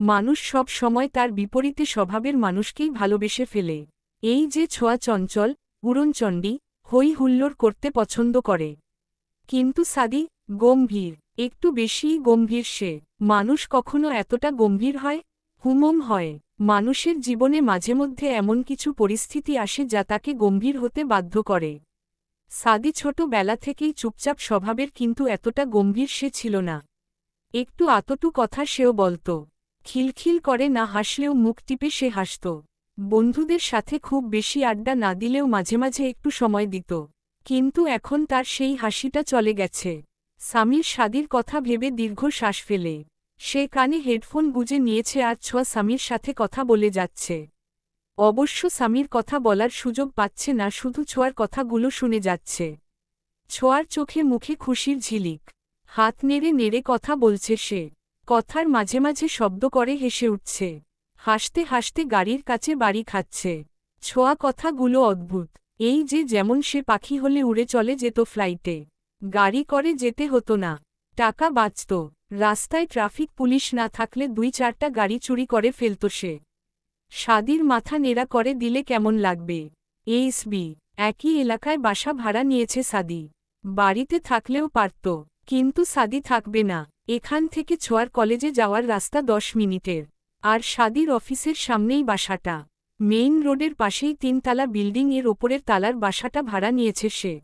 মানুষ সব সময় তার বিপরীতে স্বভাবের মানুষকেই ভালোবেসে ফেলে। এই যে ছোঁয়া চঞ্চল, উড়নচণ্ডী, হই হুল্লোড় করতে পছন্দ করে। কিন্তু সাদি গম্ভীর, একটু বেশিই গম্ভীর সে। মানুষ কখনো এতটা গম্ভীর হয়? হুমম হয়। মানুষের জীবনে মাঝে মধ্যে এমন কিছু পরিস্থিতি আসে যা তাকে গম্ভীর হতে বাধ্য করে। সাদি ছোটবেলা থেকেই চুপচাপ স্বভাবের, কিন্তু এতটা গম্ভীর সে ছিল না। একটু আতটু কথা সেও বলত। খিলখিল করে না হাসলেও মুখ টিপে সে হাসত। বন্ধুদের সাথে খুব বেশি আড্ডা না দিলেও মাঝে মাঝে একটু সময় দিত। কিন্তু এখন তার সেই হাসিটা চলে গেছে। সামির সাদির কথা ভেবে দীর্ঘ শ্বাস ফেলে। সে কানে হেডফোন গুঁজে নিয়েছে আর ছোঁয়া সামির সাথে কথা বলে যাচ্ছে। অবশ্য সামির কথা বলার সুযোগ পাচ্ছে না, শুধু ছোঁয়ার কথাগুলো শুনে যাচ্ছে। ছোঁয়ার চোখে মুখে খুশির ঝিলিক। হাত নেড়ে নেড়ে কথা বলছে সে। কথার মাঝে মাঝে শব্দ করে হেসে উঠছে। হাসতে হাসতে গাড়ির কাছে বাড়ি খাচ্ছে। ছোঁয়া কথাগুলো অদ্ভুত। এই যে যেমন সে পাখি হলে উড়ে চলে যেত ফ্লাইটে। গাড়ি করে যেতে হতো না। টাকা বাঁচত। রাস্তায় ট্রাফিক পুলিশ না থাকলে ২-৪টা গাড়ি চুরি করে ফেলত সে। সাদির মাথা নেড়া করে দিলে কেমন লাগবে? এইসবি। একই এলাকায় বাসা ভাড়া নিয়েছে সাদি। বাড়িতে থাকলেও পারত, কিন্তু সাদি থাকবে না। এখান থেকে ছোঁয়ার কলেজে যাওয়ার রাস্তা ১০ মিনিটের। আর সাদির অফিসের সামনেই বাসাটা। মেইন রোডের পাশেই ৩ তলা বিল্ডিং, এর ওপরের তালার বাসাটা ভাড়া নিয়েছে সে।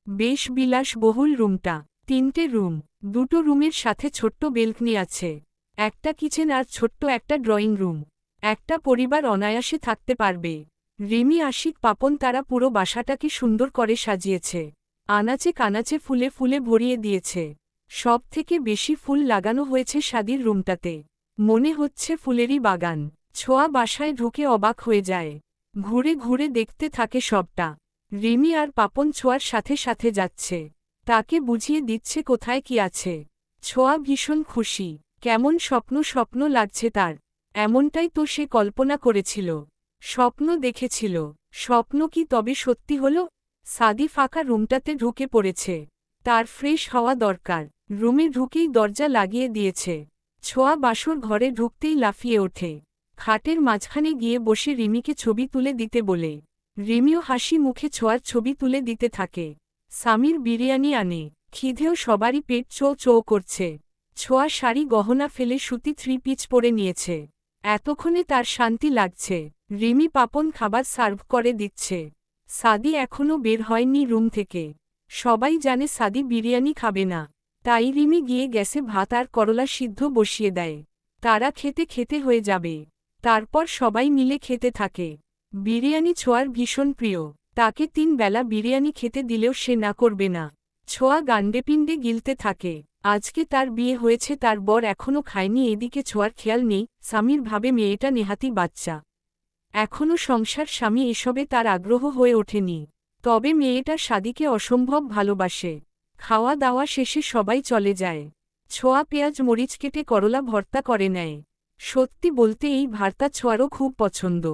বেশ বিলাসবহুল রুমটা। ৩টে রুম। ২টো রুমের সাথে ছোট্ট বেলকনি আছে। একটা কিচেন আর ছোট্ট একটা ড্রয়িং রুম। একটা পরিবার অনায়াসে থাকতে পারবে। রিমি, আশিক, পাপন তারা পুরো বাসাটাকে সুন্দর করে সাজিয়েছে। আনাচে কানাচে ফুলে ফুলে ভরিয়ে দিয়েছে। সব থেকে বেশি ফুল লাগানো হয়েছে সাদির রুমটাতে। মনে হচ্ছে ফুলেরই বাগান। ছোঁয়া বাসায় ঢুকে অবাক হয়ে যায়। ঘুরে ঘুরে দেখতে থাকে সবটা। রিমি আর পাপন ছোঁয়ার সাথে সাথে যাচ্ছে। তাকে বুঝিয়ে দিচ্ছে কোথায় কি আছে। ছোঁয়া ভীষণ খুশি। কেমন স্বপ্ন স্বপ্ন লাগছে তার। এমনটাই তো সে কল্পনা করেছিল, স্বপ্ন দেখেছিল। স্বপ্ন কি তবে সত্যি হল? সাদি ফাঁকা রুমটাতে ঢুকে পড়েছে। তার ফ্রেশ হওয়া দরকার। রুমে ঢুকেই দরজা লাগিয়ে দিয়েছে। ছোঁয়া বাসর ঘরে ঢুকতেই লাফিয়ে ওঠে। খাটের মাঝখানে গিয়ে বসে রিমিকে ছবি তুলে দিতে বলে। রিমিও হাসি মুখে ছোঁয়ার ছবি তুলে দিতে থাকে। সামির বিরিয়ানি আনে। খিদেও সবারই পেট চৌ চৌ করছে। ছোঁয়া শাড়ি গহনা ফেলে সুতি 3 পিস পরে নিয়েছে। এতক্ষণে তার শান্তি লাগছে। রিমি পাপন খাবার সার্ভ করে দিচ্ছে। সাদি এখনও বের হয়নি রুম থেকে। সবাই জানে সাদি বিরিয়ানি খাবে না। তাই রিমি গিয়ে গ্যাসে ভাত আর করলা সিদ্ধ বসিয়ে দেয়। তারা খেতে খেতে হয়ে যাবে। তারপর সবাই মিলে খেতে থাকে। বিরিয়ানি ছোঁয়ার ভীষণ প্রিয়। তাকে ৩ বেলা বিরিয়ানি খেতে দিলেও সে না করবে না। ছোঁয়া গান্ডেপিণ্ডে গিলতে থাকে। আজকে তার বিয়ে হয়েছে, তার বর এখনও খায়নি। এদিকে ছোঁয়ার খেয়াল নেই। সামির ভাবে মেয়েটা নেহাতি বাচ্চা। এখনও সংসার, স্বামী এসবে তার আগ্রহ হয়ে ওঠেনি। তবে মেয়েটা সাদিকে অসম্ভব ভালোবাসে। খাওয়া দাওয়া শেষে সবাই চলে যায়। ছোঁয়া পেঁয়াজ মরিচ কেটে করলা ভর্তা করে নেয়। সত্যি বলতে এই ভর্তা ছোঁয়ারও খুব পছন্দ।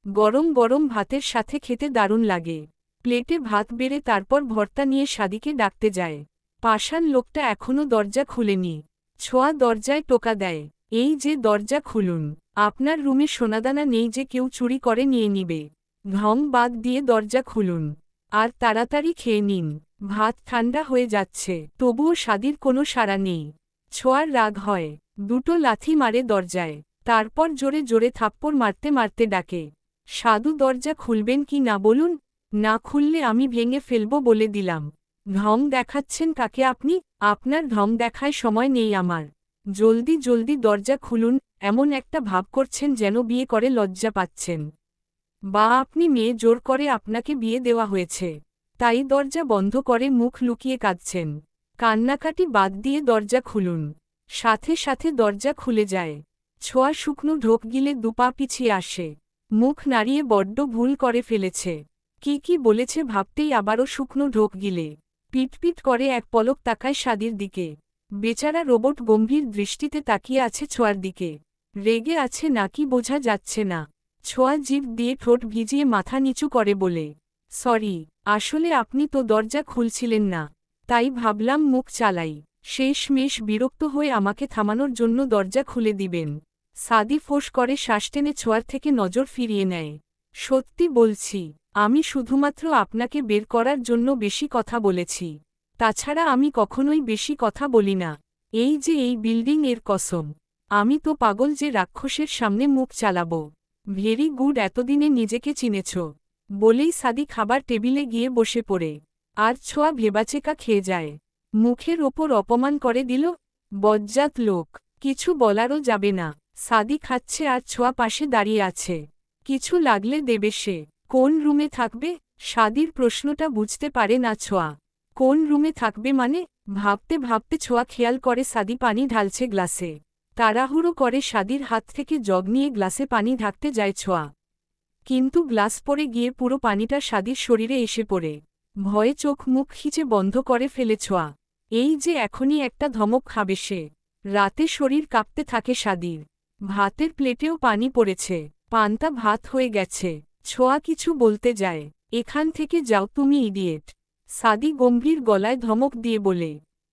গরম গরম ভাতের সাথে খেতে দারুণ লাগে। প্লেটে ভাত বেড়ে তারপর ভর্তা নিয়ে সাদিকে ডাকতে যায়। পাষাণ লোকটা এখনও দরজা খুলেনি। ছোঁয়া দরজায় টোকা দেয়। এই যে, দরজা খুলুন। আপনার রুমে সোনাদানা নেই যে কেউ চুরি করে নিয়ে নিবে। ঢং বাদ দিয়ে দরজা খুলুন। আর তাড়াতাড়ি খেয়ে নিন। ভাত ঠান্ডা হয়ে যাচ্ছে। তবুও সাদির কোনো সাড়া নেই। ছোঁয়ার রাগ হয়। 2টো লাথি মারে দরজায়। তারপর জোরে জোরে থাপ্পড় মারতে মারতে ডাকে, সাধু দরজা খুলবেন কি না বলুন? না খুললে আমি ভেঙে ফেলব বলে দিলাম। ঢং দেখাচ্ছেন কাকে আপনি? আপনার ঢং দেখায় সময় নেই আমার। জলদি জলদি দরজা খুলুন। এমন একটা ভাব করছেন যেন বিয়ে করে লজ্জা পাচ্ছেন। বা আপনি মেয়ে জোর করে আপনাকে বিয়ে দেওয়া হয়েছে, তাই দরজা বন্ধ করে মুখ লুকিয়ে কাঁদছেন। কান্নাকাটি বাদ দিয়ে দরজা খুলুন। সাথে সাথে দরজা খুলে যায়। ছোঁয়া শুকনো ঢোক গিলে 2 পা পিছিয়ে আসে। মুখ নাড়িয়ে বড্ড ভুল করে ফেলেছে। কি বলেছে ভাবতেই আবারও শুকনো ঢোক গিলে পিটপিট করে এক পলক তাকায় সাদির দিকে। বেচারা রোবট গম্ভীর দৃষ্টিতে তাকিয়ে আছে ছোঁয়ার দিকে। রেগে আছে নাকি বোঝা যাচ্ছে না। ছোঁয়া জিভ দিয়ে ঠোঁট ভিজিয়ে মাথা নিচু করে বলে, সরি, আসলে আপনি তো দরজা খুলছিলেন না, তাই ভাবলাম মুখ চালাই। শেষমেশ বিরক্ত হয়ে আমাকে থামানোর জন্য দরজা খুলে দিবেন। সাদি ফোঁস করে শ্বাস টেনে ছোঁয়ার থেকে নজর ফিরিয়ে নেয়। সত্যি বলছি, আমি শুধুমাত্র আপনাকে বের করার জন্য বেশি কথা বলেছি। তাছাড়া আমি কখনোই বেশি কথা বলি না। এই যে এই বিল্ডিং এর কসম, আমি তো পাগল যে রাক্ষসের সামনে মুখ চালাবো। ভেরি গুড, এতদিনে নিজেকে চিনেছ, বলেই সাদি খাবার টেবিলে গিয়ে বসে পড়ে। আর ছোঁয়া ভেবাচেকা খেয়ে যায়। মুখের ওপর অপমান করে দিল, বজ্জাত লোক। কিছু বলারও যাবে না। সাদি খাচ্ছে আর ছোঁয়া পাশে দাঁড়িয়ে আছে। কিছু লাগলে দেবে সে। কোন রুমে থাকবে? সাদির প্রশ্নটা বুঝতে পারে না ছোঁয়া। কোন রুমে থাকবে মানে? ভাবতে ভাবতে ছোঁয়া খেয়াল করে সাদি পানি ঢালছে গ্লাসে। তাড়াহুড়ো করে সাদির হাত থেকে জগ নিয়ে গ্লাসে পানি ঢাকতে যায় ছোঁয়া। কিন্তু গ্লাস পড়ে গিয়ে পুরো পানিটা সাদির শরীরে এসে পড়ে। ভয়ে চোখ মুখ খিচে বন্ধ করে ফেলে ছোঁয়া। এই যে এখনই একটা ধমক খাবে সে। রাতে শরীর কাঁপতে থাকে সাদির। ভাতের প্লেটেও পানি পড়েছে, পান্তা ভাত হয়ে গেছে। ছোঁয়া কিছু বলতে যায়। এখান থেকে যাও তুমি, ইডিয়েট, সাদি গম্ভীর গলায় ধমক দিয়ে বলে।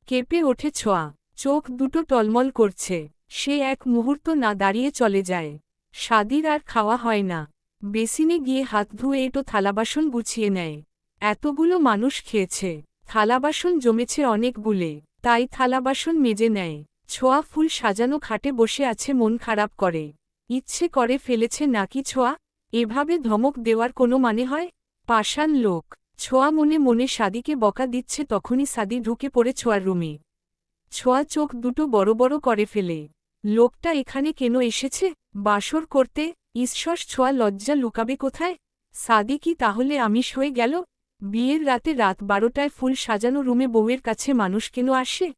কেঁপে ওঠে ছোঁয়া, চোখ দুটো টলমল করছে। সে এক মুহূর্ত না দাঁড়িয়ে চলে যায়। সাদির আর খাওয়া হয় না। বেসিনে গিয়ে হাত ধুয়ে এঁটো থালাবাসন গুছিয়ে নেয়। এতগুলো মানুষ খেয়েছে, থালাবাসন জমেছে অনেকগুলো, তাই থালাবাসন মেজে নেয়। ছোঁয়া ফুল সাজানো খাটে বসে আছে, মন খারাপ করে। ইচ্ছে করে ফেলেছে নাকি ছোঁয়া? এভাবে ধমক দেওয়ার কোনো মানে হয়? পাষাণ লোক। ছোঁয়া মনে মনে সাদিকে বকা দিচ্ছে, তখনই সাদি ঢুকে পড়ে ছোঁয়ার রুমে। ছোঁয়া চোখ দুটো বড় বড় করে ফেলে। লোকটা এখানে কেন এসেছে? বাসর করতে? ঈশ্বর, ছোঁয়া লজ্জা লুকাবে কোথায়? সাদি কি তাহলে আমিষ হয়ে গেল? বিয়ের রাতে রাত 12টায় ফুল সাজানো রুমে বউয়ের কাছে মানুষ কেন আসে?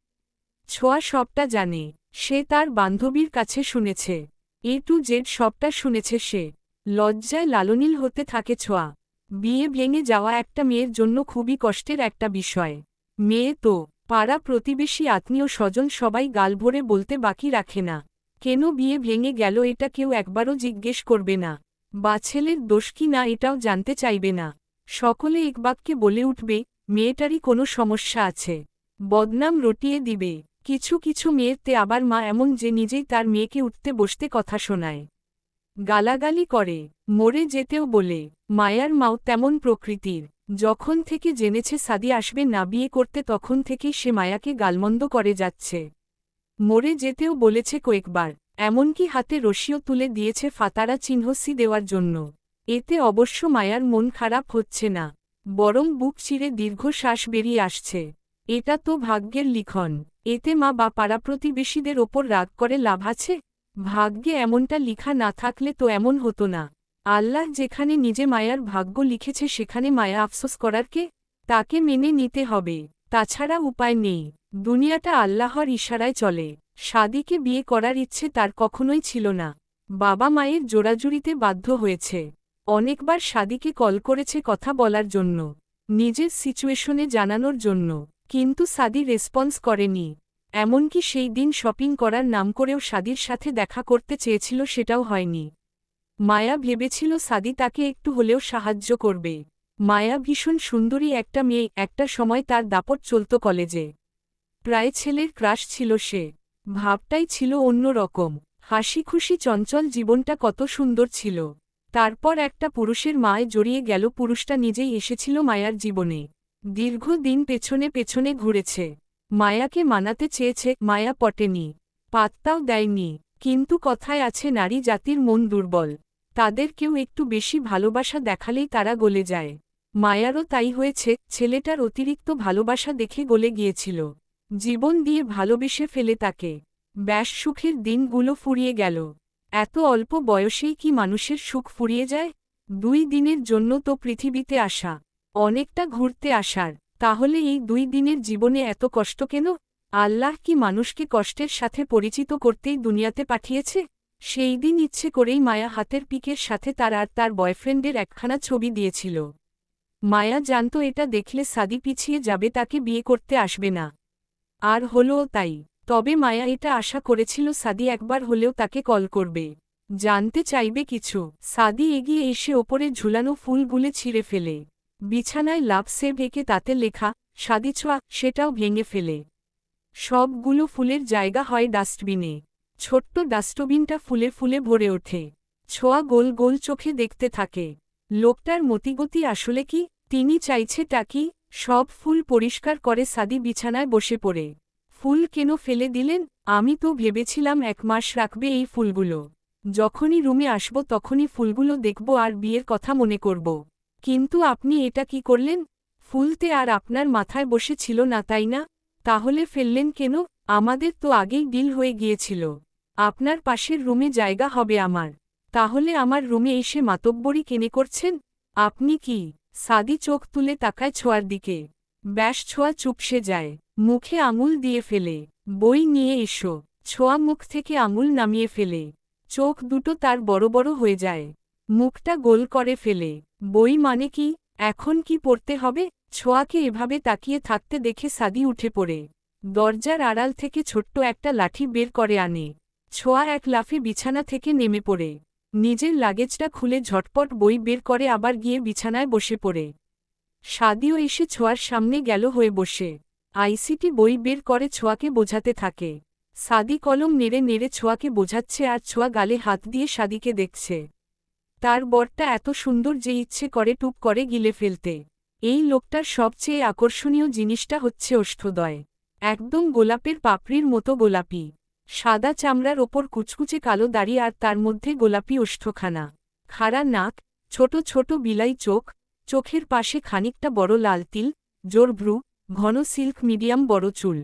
ছোঁয়া সবটা জানে। সে তার বান্ধবীর কাছে শুনেছে। এ টু জেড সবটা শুনেছে সে। লজ্জায় লালনীল হতে থাকে ছোঁয়া। বিয়ে ভেঙে যাওয়া একটা মেয়ের জন্য খুবই কষ্টের একটা বিষয়। মেয়ে তো, পাড়া প্রতিবেশী আত্মীয় স্বজন সবাই গাল ভরে বলতে বাকি রাখে না। কেন বিয়ে ভেঙে গেল এটা কেউ একবারও জিজ্ঞেস করবে না। বা ছেলের দোষ কি না এটাও জানতে চাইবে না। সকলে একবাক্যে বলে উঠবে, মেয়েটারই কোনো সমস্যা আছে। বদনাম রটিয়ে দিবে। কিছু কিছু মেয়েতে আবার মা এমন যে নিজেই তার মেয়েকে উঠতে বসতে কথা শোনায়, গালাগালি করে, মরে যেতেও বলে। মায়ার মাও তেমন প্রকৃতির। যখন থেকে জেনেছে সাদি আসবে না বিয়ে করতে, তখন থেকেই সে মায়াকে গালমন্দ করে যাচ্ছে। মরে যেতেও বলেছে কয়েকবার, এমনকি হাতে রশিও তুলে দিয়েছে ফাতারা চিহ্নসি দেওয়ার জন্য। এতে অবশ্য মায়ার মন খারাপ হচ্ছে না, বরং বুক চিরে দীর্ঘশ্বাস বেরিয়ে আসছে। এটা তো ভাগ্যের লিখন। এতে মা বা পাড়া প্রতিবেশীদের ওপর রাগ করে লাভ আছে? ভাগ্যে এমনটা লিখা না থাকলে তো এমন হতো না। আল্লাহ যেখানে নিজে মায়ার ভাগ্য লিখেছে সেখানে মায়া আফসোস করার কে? তাকে মেনে নিতে হবে, তাছাড়া উপায় নেই। দুনিয়াটা আল্লাহর ইশারায় চলে। সাদিকে বিয়ে করার ইচ্ছে তার কখনোই ছিল না। বাবা মায়ের জোরাজুরিতে বাধ্য হয়েছে। অনেকবার সাদিকে কল করেছে কথা বলার জন্য, নিজের সিচুয়েশনে জানানোর জন্য, কিন্তু সাদি রেসপন্স করেনি। এমনকি সেই দিন শপিং করার নাম করেও সাদির সাথে দেখা করতে চেয়েছিল, সেটাও হয়নি। মায়া ভেবেছিল সাদি তাকে একটু হলেও সাহায্য করবে। মায়া ভীষণ সুন্দরী একটা মেয়ে, একটা সময় তার দাপট চলত কলেজে। প্রায় ছেলের ক্রাশ ছিল সে। ভাবটাই ছিল অন্য রকম। হাসি খুশি চঞ্চল জীবনটা কত সুন্দর ছিল। তারপর একটা পুরুষের মায় জড়িয়ে গেল, পুরুষটা নিজেই এসেছিল মায়ার জীবনে। দীর্ঘদিন পেছনে পেছনে ঘুরেছে, মায়াকে মানাতে চেয়েছে, মায়া পটেনি, পাত্তাও দেয়নি। কিন্তু কথায় আছে নারী জাতির মন দুর্বল। তাদের কেউ একটু বেশি ভালোবাসা দেখালেই তারা গলে যায়। মায়ারও তাই হয়েছে, ছেলেটার অতিরিক্ত ভালোবাসা দেখে গলে গিয়েছিল। জীবন দিয়ে ভালোবেসে ফেলে তাকে। ব্যাস সুখের দিনগুলো ফুরিয়ে গেল। এত অল্প বয়সেই কি মানুষের সুখ ফুরিয়ে যায়? 2 দিনের জন্য তো পৃথিবীতে আসা, অনেকটা ঘুরতে আসার। তাহলে এই 2 দিনের জীবনে এত কষ্ট কেন? আল্লাহ কি মানুষকে কষ্টের সাথে পরিচিত করতেই দুনিয়াতে পাঠিয়েছে? সেই দিন ইচ্ছে করেই মায়া হাতের পিকের সাথে তার আর তার বয়ফ্রেন্ডের একখানা ছবি দিয়েছিল। মায়া জানত এটা দেখলে সাদি পিছিয়ে যাবে, তাকে বিয়ে করতে আসবে না। আর হলোও তাই। তবে মায়া এটা আশা করেছিল সাদি একবার হলেও তাকে কল করবে, জানতে চাইবে কিছু। সাদি এগিয়ে এসে ওপরে ঝুলানো ফুলগুলো ছিঁড়ে ফেলে। বিছানায় লাভ সেভ এঁকে তাতে লেখা সাদি ছোঁয়া, সেটাও ভেঙে ফেলে। সবগুলো ফুলের জায়গা হয় ডাস্টবিনে। ছোট্ট ডাস্টবিনটা ফুলে ফুলে ভরে ওঠে। ছোঁয়া গোল গোল চোখে দেখতে থাকে। লোকটার মতিগতি আসলে কি? তিনি চাইছেটা কি? সব ফুল পরিষ্কার করে সাদি বিছানায় বসে পড়ে। ফুল কেন ফেলে দিলেন? আমি তো ভেবেছিলাম 1 মাস রাখবে এই ফুলগুলো। যখনই রুমে আসব তখনই ফুলগুলো দেখব আর বিয়ের কথা মনে করব। কিন্তু আপনি এটা কি করলেন? ফুলতে আর আপনার মাথায় বসে ছিল না তাই না? তাহলে ফেললেন কেন? আমাদের তো আগেই ডিল হয়ে গিয়েছিল। আপনার পাশের রুমে জায়গা হবে আমার। তাহলে আমার রুমে এসে মাতব্বরি কেনে করছেন? আপনি কি? সাদি চোখ তুলে তাকায় ছোঁয়ার দিকে। ব্যাস ছোঁয়া চুপসে যায়। মুখে আঙুল দিয়ে ফেলে। বই নিয়ে এসো। ছোঁয়া মুখ থেকে আঙুল নামিয়ে ফেলে। চোখ দুটো তার বড় বড় হয়ে যায়। মুখটা গোল করে ফেলে। বই মানে কি? এখন কি পড়তে হবে? ছোঁয়াকে এভাবে তাকিয়ে থাকতে দেখে সাদি উঠে পড়ে। দরজার আড়াল থেকে ছোট্ট একটা লাঠি বের করে আনে। ছোঁয়া এক লাফে বিছানা থেকে নেমে পড়ে। নিজের লাগেজটা খুলে ঝটপট বই বের করে আবার গিয়ে বিছানায় বসে পড়ে। সাদিও এসে ছোঁয়ার সামনে গেল হয়ে বসে। আইসিটি বই বের করে ছোঁয়াকে বোঝাতে থাকে। সাদি কলম নেড়ে নেড়ে ছোঁয়াকে বোঝাচ্ছে আর ছোঁয়া গালে হাত দিয়ে সাদিকে দেখছে। তার বরটা এত সুন্দর যে ইচ্ছে করে টুপ করে গিলে ফেলতে। এই লোকটার সবচেয়ে আকর্ষণীয় জিনিসটা হচ্ছে ওষ্ঠদ্বয়। একদম গোলাপের পাপড়ির মতো গোলাপি। সাদা চামড়ার ওপর কুচকুচে কালো দাড়ি আর তার মধ্যে গোলাপি ওষ্ঠখানা। খাড়া নাক, ছোট ছোট বিলাই চোখ, চোখের পাশে খানিকটা বড় লাল তিল, জোর ভ্রু, ঘন সিল্ক মিডিয়াম বড় চুল।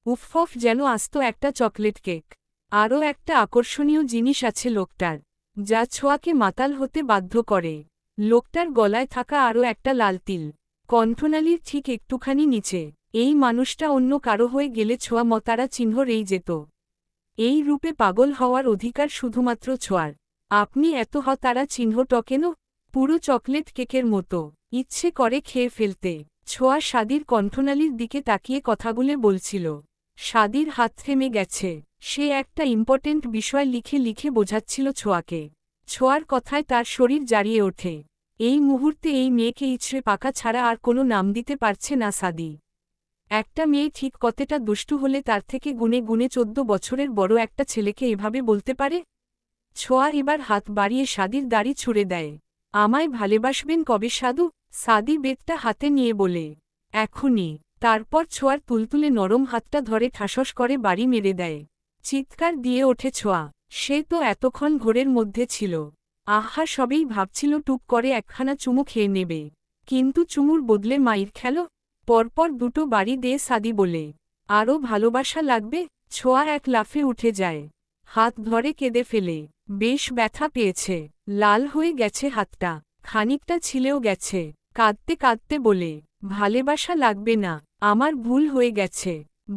উফফ যেন আস্ত একটা চকলেট কেক। আরও একটা আকর্ষণীয় জিনিস আছে লোকটার, যা ছোঁয়াকে মাতাল হতে বাধ্য করে। লোকটার গলায় থাকা আরও একটা লাল তিল, কণ্ঠনালীর ঠিক একটুখানি নিচে। এই মানুষটা অন্য কারো হয়ে গেলে ছোঁয়া মতারা চিহ্ন রেই যেত। এই রূপে পাগল হওয়ার অধিকার শুধুমাত্র ছোঁয়ার। আপনি এত হতারা চিহ্নটা কেন? পুরো চকলেট কেকের মতো, ইচ্ছে করে খেয়ে ফেলতে। ছোঁয়া সাদির কণ্ঠনালীর দিকে তাকিয়ে কথাগুলো বলছিল। সাদির হাত থেমে গেছে। সে একটা ইম্পর্টেন্ট বিষয় লিখে লিখে বোঝাচ্ছিল ছোঁয়াকে। ছোঁয়ার কথায় তার শরীর জারিয়ে ওঠে। এই মুহূর্তে এই মেয়েকে ইছড়ে পাকা ছাড়া আর কোনো নাম দিতে পারছে না সাদি। একটা মেয়ে ঠিক কতটা দুষ্টু হলে তার থেকে গুণে গুণে 14 বছরের বড় একটা ছেলেকে এভাবে বলতে পারে? ছোঁয়া এবার হাত বাড়িয়ে সাদির দাড়ি ছুঁড়ে দেয়। আমায় ভালোবাসবেন কবে সাধু? সাদি বেতটা হাতে নিয়ে বলে, এখনই। তারপর ছোঁয়ার তুলতুলে নরম হাতটা ধরে ঠাসস করে বাড়ি মেরে দেয়। চিৎকার দিয়ে ওঠে ছোঁয়া। সে তো এতক্ষণ ঘোরের মধ্যে ছিল। আহা, সবেই ভাবছিল টুক করে একখানা চুমু খেয়ে নেবে। কিন্তু চুমুর বদলে মাইর খেল। পরপর দুটো বাড়ি দিয়ে সাদি বলে, আরও ভালোবাসা লাগবে? ছোঁয়া এক লাফে উঠে যায়। হাত ধরে কেঁদে ফেলে। বেশ ব্যথা পেয়েছে। লাল হয়ে গেছে হাতটা। খানিকটা ছিলেও গেছে। কাঁদতে কাঁদতে বলে, ভালোবাসা লাগবে না, আমার ভুল হয়ে গেছে।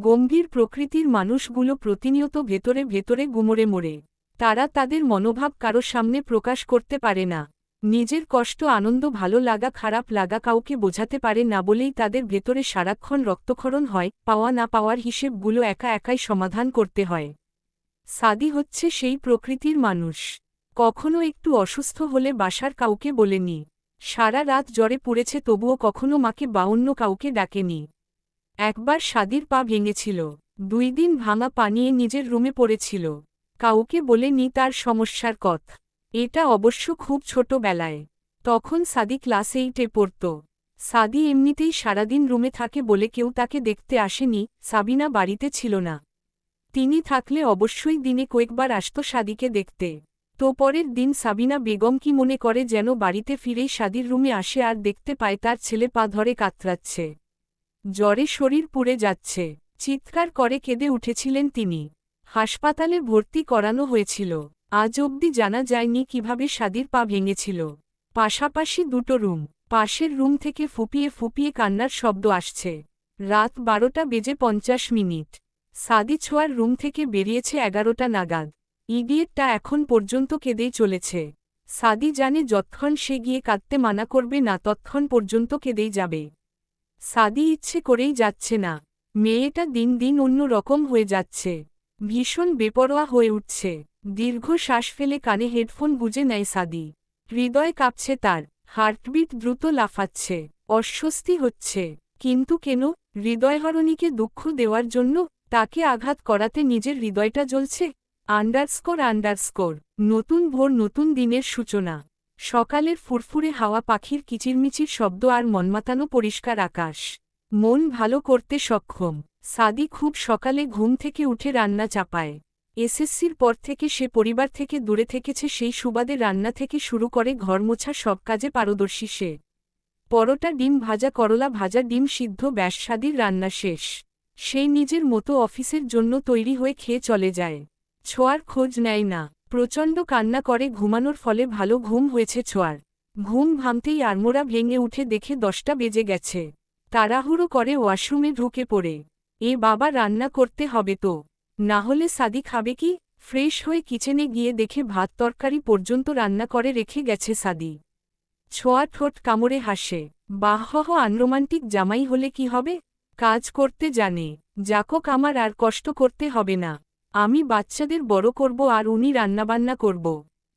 গম্ভীর প্রকৃতির মানুষগুলো প্রতিনিয়ত ভেতরে ভেতরে গুমরে মরে। তারা তাদের মনোভাব কারো সামনে প্রকাশ করতে পারে না। নিজের কষ্ট, আনন্দ, ভালো লাগা, খারাপ লাগা কাউকে বোঝাতে পারে না বলেই তাদের ভেতরে সারাক্ষণ রক্তক্ষরণ হয়। পাওয়া না পাওয়ার হিসেবগুলো একা একাই সমাধান করতে হয়। সাদি হচ্ছে সেই প্রকৃতির মানুষ। কখনো একটু অসুস্থ হলে বাসার কাউকে বলেনি। সারা রাত জ্বরে পুড়েছে তবুও কখনো মাকে বা অন্য কাউকে ডাকেনি। একবার সাদির পা ভেঙেছিল। 2 দিন ভাঙা পানিয়ে নিজের রুমে পড়েছিল। কাউকে বলেনি তার সমস্যার কথা। এটা অবশ্য খুব ছোটবেলায়। তখন সাদি ক্লাস 8-এ পড়ত। সাদি এমনিতেই সারাদিন রুমে থাকে বলে কেউ তাকে দেখতে আসেনি। সাবিনা বাড়িতে ছিল না। তিনি থাকলে অবশ্যই দিনে কয়েকবার আসত সাদিকে দেখতে। তো পরের দিন সাবিনা বেগম কি মনে করে যেন বাড়িতে ফিরেই সাদির রুমে আসে আর দেখতে পায় তার ছেলে পা ধরে কাতরাচ্ছে। জ্বরে শরীর পুড়ে যাচ্ছে। চিৎকার করে কেঁদে উঠেছিলেন তিনি। হাসপাতালে ভর্তি করানো হয়েছিল। আজ অবধি জানা যায়নি কিভাবে সাদির পা ভেঙেছিল। পাশাপাশি দুটো রুম। পাশের রুম থেকে ফুপিয়ে ফুপিয়ে কান্নার শব্দ আসছে। রাত 12:50। সাদি ছোঁয়ার রুম থেকে বেরিয়েছে 11টা নাগাদ। ইডিয়েটটা এখন পর্যন্ত কেঁদেই চলেছে। সাদি জানে যতক্ষণ সে গিয়ে কাঁদতে মানা করবে না ততক্ষণ পর্যন্ত কেঁদেই যাবে। সাদি ইচ্ছে করেই যাচ্ছে না। মেয়েটা দিন দিন অন্য রকম হয়ে যাচ্ছে। ভীষণ বেপরোয়া হয়ে উঠছে। দীর্ঘ শ্বাস ফেলে কানে হেডফোন গুজে নেয় সাদি। হৃদয় কাঁপছে তার। হার্টবিট দ্রুত লাফাচ্ছে। অস্বস্তি হচ্ছে। কিন্তু কেন? হৃদয়হরণীকে দুঃখ দেওয়ার জন্য? তাকে আঘাত করাতে নিজের হৃদয়টা জ্বলছে? _ নতুন ভোর, নতুন দিনের সূচনা। সকালের ফুরফুরে হাওয়া, পাখির কিচিরমিচির শব্দ আর মনমাতানো পরিষ্কার আকাশ মন ভালো করতে সক্ষম। সাদি খুব সকালে ঘুম থেকে উঠে রান্না চাপায়। এসএসসির পর থেকে সে পরিবার থেকে দূরে থেকেছে, সেই সুবাদে রান্না থেকে শুরু করে ঘর মোছা সব কাজে পারদর্শী সে। পরোটা, ডিম ভাজা, করলা ভাজা, ডিম সিদ্ধ, ব্যাস, সাদির রান্না শেষ। সেই নিজের মতো অফিসের জন্য তৈরি হয়ে খেয়ে চলে যায়। ছোঁয়ার খোঁজ নেয় না। প্রচণ্ড কান্না করে ঘুমানোর ফলে ভালো ঘুম হয়েছে ছোঁয়ার। ঘুম ভাঙতেই আড়মোড়া ভেঙে উঠে দেখে 10টা বেজে গেছে। তাড়াহুড়ো করে ওয়াশরুমে ঢুকে পড়ে। বাবা, রান্না করতে হবে তো, না হলে সাদি খাবে কি? ফ্রেশ হয়ে কিচেনে গিয়ে দেখে ভাত তরকারি পর্যন্ত রান্না করে রেখে গেছে সাদি। ছোঁয়া ঠোঁট কামড়ে হাসে। বাহ্, আনরোমান্টিক জামাই হলে কি হবে? কাজ করতে জানে। যাকক, আমার আর কষ্ট করতে হবে না। আমি বাচ্চাদের বড় করব আর উনি রান্নাবান্না করব।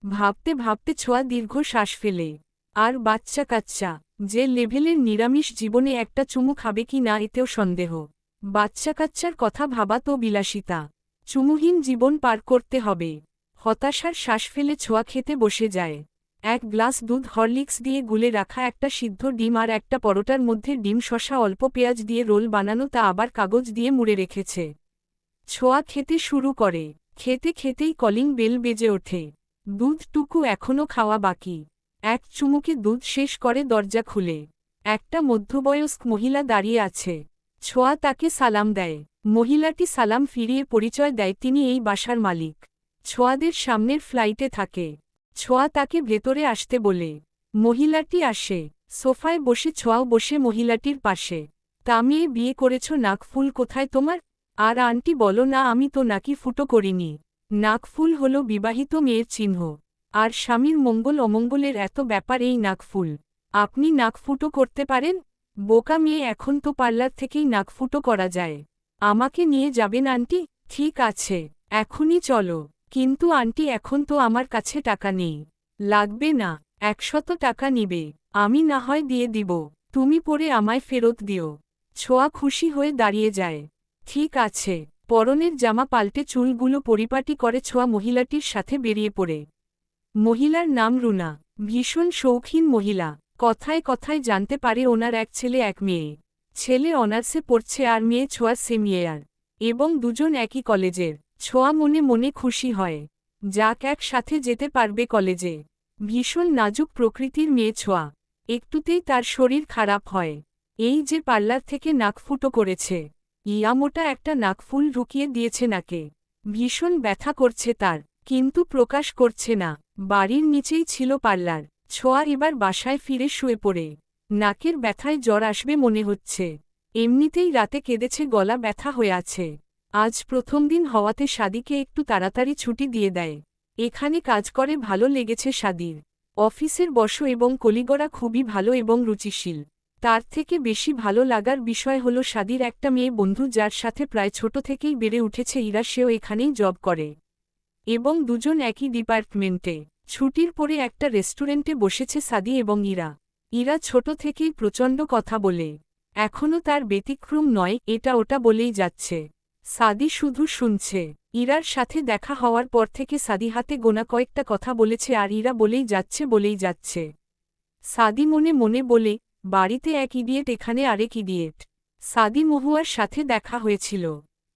ভাবতে ভাবতে ছোঁয়া দীর্ঘ শ্বাস ফেলে। আর বাচ্চা কাচ্চা, যে লেভেলের নিরামিষ জীবনে একটা চুমু খাবে কি না এতেও সন্দেহ। বাচ্চা কাচ্চার কথা ভাবা তো বিলাসিতা। চুমুহীন জীবন পার করতে হবে। হতাশার শ্বাস ফেলে ছোঁয়া খেতে বসে যায়। 1 গ্লাস দুধ, হরলিক্স দিয়ে গুলে রাখা একটা সিদ্ধ ডিম আর একটা পরোটার মধ্যে ডিম, শসা, অল্প পেঁয়াজ দিয়ে রোল বানানো, তা আবার কাগজ দিয়ে মুড়ে রেখেছে। ছোঁয়া খেতে শুরু করে। খেতে খেতেই কলিং বেল বেজে ওঠে। দুধটুকু এখনও খাওয়া বাকি। এক চুমুকে দুধ শেষ করে দরজা খুলে একটা মধ্যবয়স্ক মহিলা দাঁড়িয়ে আছে। ছোঁয়া তাকে সালাম দেয়। মহিলাটি সালাম ফিরিয়ে পরিচয় দেয় তিনি এই বাসার মালিক। ছোঁয়াদের সামনের ফ্লাইটে থাকে। ছোঁয়া তাকে ভেতরে আসতে বলে। মহিলাটি আসে। সোফায় বসে ছোঁয়াও বসে মহিলাটির পাশে। তা মেয়ে, বিয়ে করেছ? নাকফুল কোথায় তোমার? আর আন্টি বলো না, আমি তো নাকি ফুটো করিনি। নাকফুল হলো বিবাহিত মেয়ের চিহ্ন। আর স্বামীর মঙ্গল অমঙ্গলের এত ব্যাপার এই নাকফুল। আপনি নাকফুটো করতে পারেন? বোকা মেয়ে, এখন তো পার্লার থেকেই নাকফুটো করা যায়। আমাকে নিয়ে যাবেন আন্টি? ঠিক আছে, এখনই চলো। কিন্তু আন্টি, এখন তো আমার কাছে টাকা নেই। লাগবে না, 100 টাকা নিবে। আমি না হয় দিয়ে দিব, তুমি পরে আমায় ফেরত দিও। ছোঁয়া খুশি হয়ে দাঁড়িয়ে যায়। ঠিক আছে। পরনের জামা পাল্টে চুলগুলো পরিপাটি করে ছোঁয়া মহিলাটির সাথে বেরিয়ে পড়ে। মহিলার নাম রুনা। ভীষণ শৌখিন মহিলা। কথায় কথায় জানতে পারে ওনার এক ছেলে এক মেয়ে। ছেলে অনার্সে পড়ছে আর মেয়ে ছোঁয়ার সেম ইয়ার, এবং দুজন একই কলেজের। ছোঁয়া মনে মনে খুশি হয়। যাক, একসাথে যেতে পারবে কলেজে। ভীষণ নাজুক প্রকৃতির মেয়ে ছোঁয়া। একটুতেই তার শরীর খারাপ হয়। এই যে পার্লার থেকে নাকফুটো করেছে, ইয়ামোটা একটা নাকফুল ঢুকিয়ে দিয়েছে নাকে। ভীষণ ব্যথা করছে তার, কিন্তু প্রকাশ করছে না। বাড়ির নিচেই ছিল পার্লার। ছোঁয়া এবার বাসায় ফিরে শুয়ে পড়ে। নাকের ব্যথায় জ্বর আসবে মনে হচ্ছে। এমনিতেই রাতে কেঁদেছে, গলা ব্যথা হয়ে আছে। আজ প্রথম দিন হওয়াতে সাদিকে একটু তাড়াতাড়ি ছুটি দিয়ে দেয়। এখানে কাজ করে ভালো লেগেছে সাদির। অফিসের বস এবং কলিগরা খুবই ভালো এবং রুচিশীল। তার থেকে বেশি ভালো লাগার বিষয় হলো সাদির একটা মেয়ে বন্ধু, যার সাথে প্রায় ছোট থেকেই বেড়ে উঠেছে ইরা। সেও এখানেই জব করে এবং দুজন একই ডিপার্টমেন্টে। ছুটির পরে একটা রেস্টুরেন্টে বসেছে সাদি এবং ইরা। ইরা ছোট থেকেই প্রচণ্ড কথা বলে। এখনও তার ব্যতিক্রম নয়, এটা ওটা বলেই যাচ্ছে। সাদি শুধু শুনছে। ইরার সাথে দেখা হওয়ার পর থেকে সাদি হাতে গোনা কয়েকটা কথা বলেছে আর ইরা বলেই যাচ্ছে। সাদি মনে মনে বলে, বাড়িতে এক ইডিয়েট, এখানে আরেক ইডিয়েট। সাদি মহুয়ার সাথে দেখা হয়েছিল,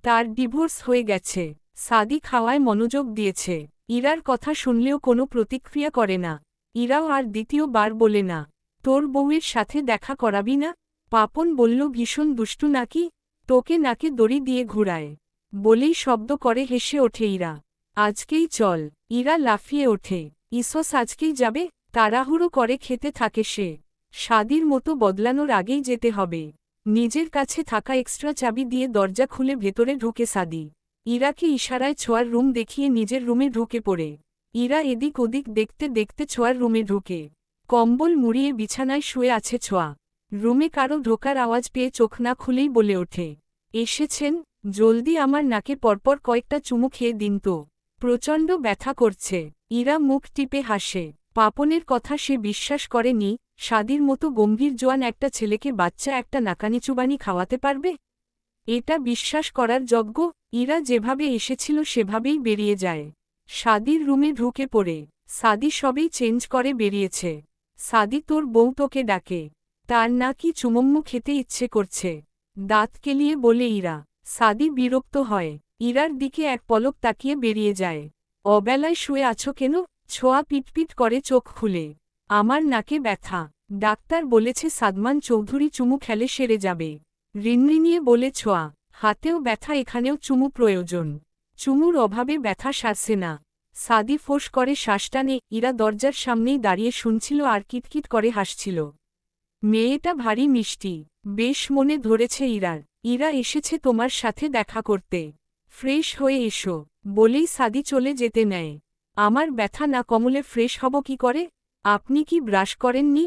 তার ডিভোর্স হয়ে গেছে। সাদি খাওয়ায় মনোযোগ দিয়েছে। ইরার কথা শুনলেও কোনো প্রতিক্রিয়া করে না। ইরাও আর দ্বিতীয়বার বলে না, তোর বউয়ের সাথে দেখা করাবি না? পাপন বলল, ভীষণ দুষ্টু নাকি? তোকে নাকে দড়ি দিয়ে ঘুরায়। বলেই শব্দ করে হেসে ওঠে ইরা। আজকেই চল। ইরা লাফিয়ে ওঠে। ইসস, আজকেই যাবে? তাড়াহুড়ো করে খেতে থাকে সে। সাদির মতো বদলানোর আগেই যেতে হবে। নিজের কাছে থাকা এক্সট্রা চাবি দিয়ে দরজা খুলে ভেতরে ঢুকে সাদি। ইরাকে ইশারায় ছোঁয়ার রুম দেখিয়ে নিজের রুমে ঢুকে পড়ে। ইরা এদিক ওদিক দেখতে দেখতে ছোঁয়ার রুমে ঢুকে। কম্বল মুড়িয়ে বিছানায় শুয়ে আছে ছোঁয়া। রুমে কারো ঢোকার আওয়াজ পেয়ে চোখ না খুলেই বলে ওঠে, এসেছেন? জলদি আমার নাকে পরপর কয়েকটা চুমু খেয়ে দিন তো, প্রচণ্ড ব্যথা করছে। ইরা মুখ টিপে হাসে। পাপনের কথা সে বিশ্বাস করেনি। সাদির মতো গম্ভীর জোয়ান একটা ছেলেকে বাচ্চা একটা নাকানিচুবানি খাওয়াতে পারবে? এটা বিশ্বাস করার যোগ্য? ইরা যেভাবে এসেছিল সেভাবেই বেরিয়ে যায়। সাদির রুমে ঢুকে পড়ে। সাদি সবেই চেঞ্জ করে বেরিয়েছে। সাদি তোর বউ তোকে ডাকে। তার নাকি চুমুম্মু খেতে ইচ্ছে করছে। দাঁত কেলিয়ে বলে ইরা। সাদি বিরক্ত হয়। ইরার দিকে এক পলক তাকিয়ে বেরিয়ে যায়। অবেলায় শুয়ে আছো কেন? ছোঁয়া পিটপিট করে চোখ খুলে। আমার নাকে ব্যথা। ডাক্তার বলেছে সাদমান চৌধুরী চুমু খেলে সেরে যাবে। রিনরিনিয়ে বলে ছোঁয়া। হাতেও ব্যথা, এখানেও চুমু প্রয়োজন। চুমুর অভাবে ব্যথা সারছে না। সাদি ফোঁস করে শ্বাস টানে। ইরা দরজার সামনেই দাঁড়িয়ে শুনছিল আর কিটকিট করে হাসছিল। মেয়েটা ভারী মিষ্টি। বেশ মনে ধরেছে ইরার। ইরা এসেছে তোমার সাথে দেখা করতে। ফ্রেশ হয়ে এসো বলেই সাদি চলে যেতে নেয়। আমার ব্যথা না কমলে ফ্রেশ হব কি করে? আপনি কি ব্রাশ করেননি?